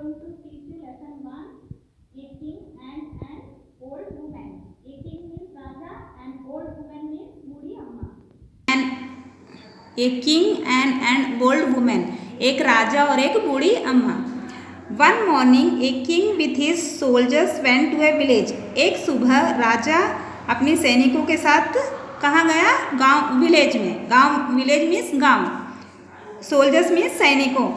going to teach you lesson 1, a king and an old woman. A king means Raja and old woman means बूढ़ी अम्मा. A king and an old woman, एक राजा और एक बूढ़ी अम्मा. One morning a king with his soldiers went to a village. एक सुबह राजा अपने सैनिकों के साथ कहाँ गया? गांव, विलेज में. गांव, विलेज मीन्स गांव, सोल्जर्स मीन्स सैनिकों.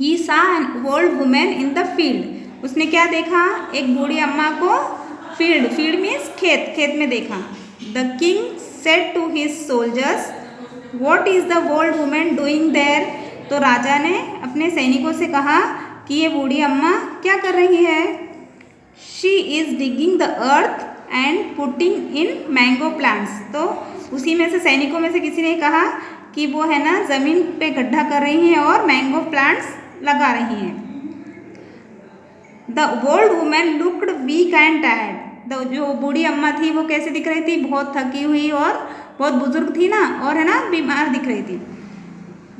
ही सा N old women in the field. उसने क्या देखा? एक बूढ़ी अम्मा को फील्ड, फील्ड मीन्स खेत, खेत में देखा. The king said to his soldiers, what is the old woman doing there. तो राजा ने अपने सैनिकों से कहा कि ये बूढ़ी अम्मा क्या कर रही है? She is digging the earth and putting in mango plants. तो उसी में से सैनिकों में से किसी ने कहा कि वो है ना ज़मीन पे गड्ढा कर रही हैं और मैंगो प्लांट्स लगा रही हैं. The old woman looked weak and tired. जो बूढ़ी अम्मा थी वो कैसे दिख रही थी? बहुत थकी हुई और बहुत बुजुर्ग थी ना, और है ना बीमार दिख रही थी,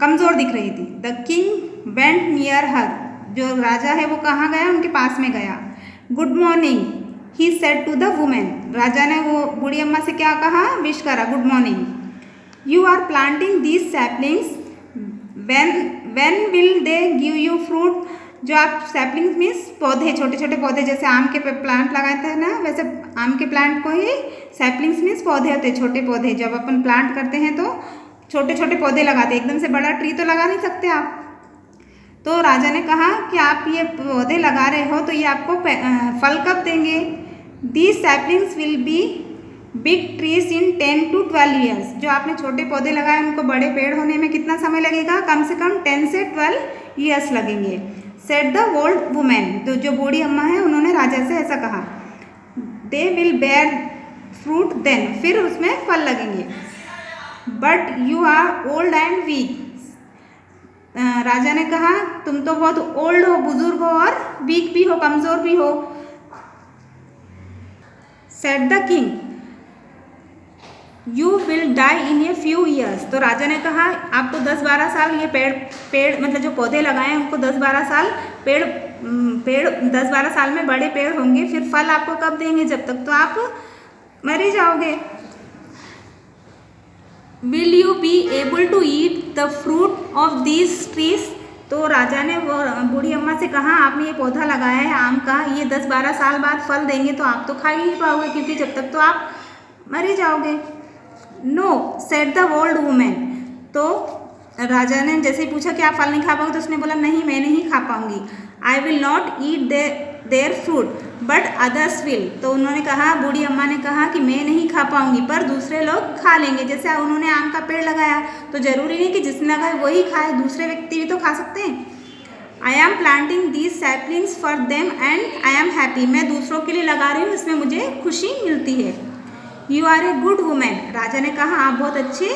कमज़ोर दिख रही थी. The king went near her. जो राजा है वो कहाँ गया? उनके पास में गया. Good morning he said to the women. राजा ने वो बूढ़ी अम्मा से क्या कहा? विश करा, good morning. You are planting these saplings, when will they give you fruit. जो आप सैपलिंग्स मीन्स पौधे, छोटे छोटे पौधे, जैसे आम के प्लांट लगाते हैं ना, वैसे आम के प्लांट को ही सैपलिंग्स मीन्स पौधे होते हैं, छोटे पौधे. जब अपन प्लांट करते हैं तो छोटे छोटे पौधे लगाते हैं, एकदम से बड़ा ट्री तो लगा नहीं सकते आप. तो राजा ने कहा कि आप ये पौधे लगा रहे हो तो ये आपको फल कब देंगे? These saplings will be big trees in 10 to 12 years. जो आपने छोटे पौधे लगाए उनको बड़े पेड़ होने में कितना समय लगेगा? कम से कम 10 से 12 ईयर्स लगेंगे. Said the old women. तो जो बूढ़ी अम्मा है उन्होंने राजा से ऐसा कहा. They will bear fruit then. फिर उसमें फल लगेंगे. But you are old and weak. राजा ने कहा तुम तो बहुत ओल्ड हो, बुजुर्ग हो, और वीक भी हो, कमज़ोर भी हो. Said the king, you will die in a few years. तो राजा ने कहा आप तो 10-12 साल ये पेड़ मतलब जो पौधे लगाए हैं उनको 10-12 साल पेड़ 10-12 साल में बड़े पेड़ होंगे. फिर फल आपको कब देंगे? जब तक तो आप मर ही जाओगे. Will you be able to eat the fruit of these trees. तो राजा ने वो बूढ़ी अम्मा से कहा आपने ये पौधा लगाया है आम का, ये 10-12 साल बाद फल देंगे तो आप तो खा ही नहीं पाओगे, क्योंकि जब तक तो आप मर ही जाओगे. No said the old women. तो राजा ने जैसे ही पूछा कि आप फल नहीं खा पाओगे, तो उसने बोला नहीं, मैं नहीं खा पाऊंगी. I will not eat there fruit but others will. तो उन्होंने कहा, बूढ़ी अम्मा ने कहा कि मैं नहीं खा पाऊंगी पर दूसरे लोग खा लेंगे. जैसे उन्होंने आम का पेड़ लगाया तो जरूरी नहीं कि जिसने लगाया वही खाए, दूसरे व्यक्ति भी तो खा सकते हैं. I am planting these saplings for them and I am happy. मैं दूसरों के लिए लगा रही हूँ, इसमें मुझे खुशी मिलती है. You are a good women. राजा ने कहा आप बहुत अच्छी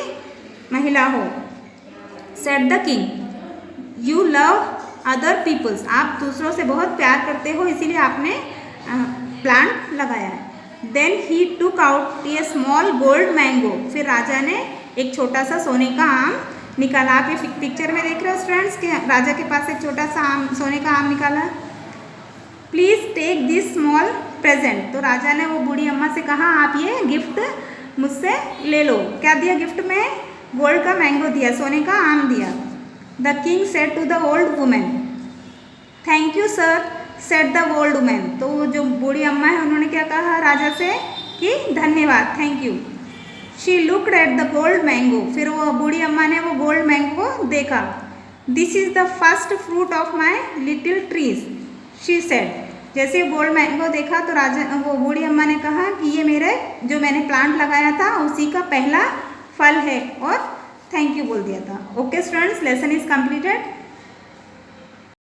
महिला हो. Said the king, you love other peoples. आप दूसरों से बहुत प्यार करते हो, इसीलिए आपने प्लांट लगाया है. Then he took out a small gold mango. फिर राजा ने एक छोटा सा सोने का आम निकाला. आप ये पिक्चर में देख रहे हो स्टूडेंट्स कि राजा के पास एक छोटा सा आम, सोने का आम निकाला. Please take this small present. तो राजा ने वो बूढ़ी अम्मा से कहा आप ये गिफ्ट मुझसे ले लो. क्या दिया गिफ्ट में? गोल्ड का मैंगो दिया, सोने का आम दिया. The king said to the old women, thank you sir. Said the old women. तो जो बूढ़ी अम्मा है उन्होंने क्या कहा राजा से कि धन्यवाद, thank you. She looked at the gold mango. फिर वो बूढ़ी अम्मा ने वो गोल्ड मैंगो को देखा. This is the first fruit of my little trees, she said. जैसे गोल्ड मैंगो देखा तो वो बूढ़ी अम्मा ने कहा कि ये मेरे जो मैंने प्लांट लगाया था उसी का पहला फल है, और थैंक यू बोल दिया था. Okay students, lesson is completed.